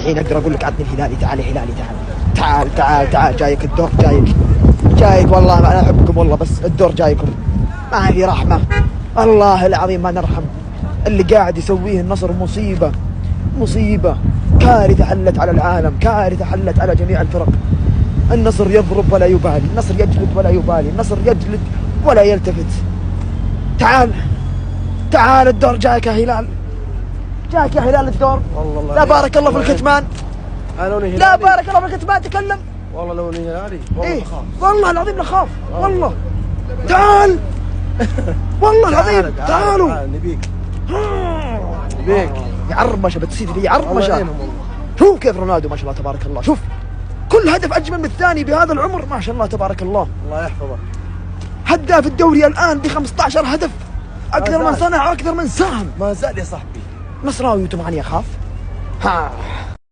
الحين اقدر اقول لك عطني الهلالي، تعال هلالي تعال جايك الدور، جايك والله انا احبكم والله، بس الدور جايكم ما في رحمه والله العظيم ما نرحم. اللي قاعد يسويه النصر مصيبه، كارثه حلت على العالم، كارثه حلت على جميع الفرق. النصر يضرب ولا يبالي، النصر يجلد ولا يبالي، النصر يجلد ولا يلتفت. تعال الدور جايك يا هلال، جاك يا هلال الدور. والله لا بارك الله في الكتمان، لا بارك الله في الكتمان. تكلم والله لو اني هلالي والله إيه؟ بخاف والله العظيم لخاف والله. تعال والله العظيم تعالوا نبيك يا عرمشه، بتصير لي عرمشه. شوف كيف رونالدو ما شاء الله تبارك الله، شوف كل هدف اجمل من الثاني بهذا العمر ما شاء الله تبارك الله. الله يحفظه، هداف الدوري الان ب 15 هدف، اكثر من صنع واكثر من ساهم. ما زال يا صاحبي. نصراوي وتبغاني اخاف؟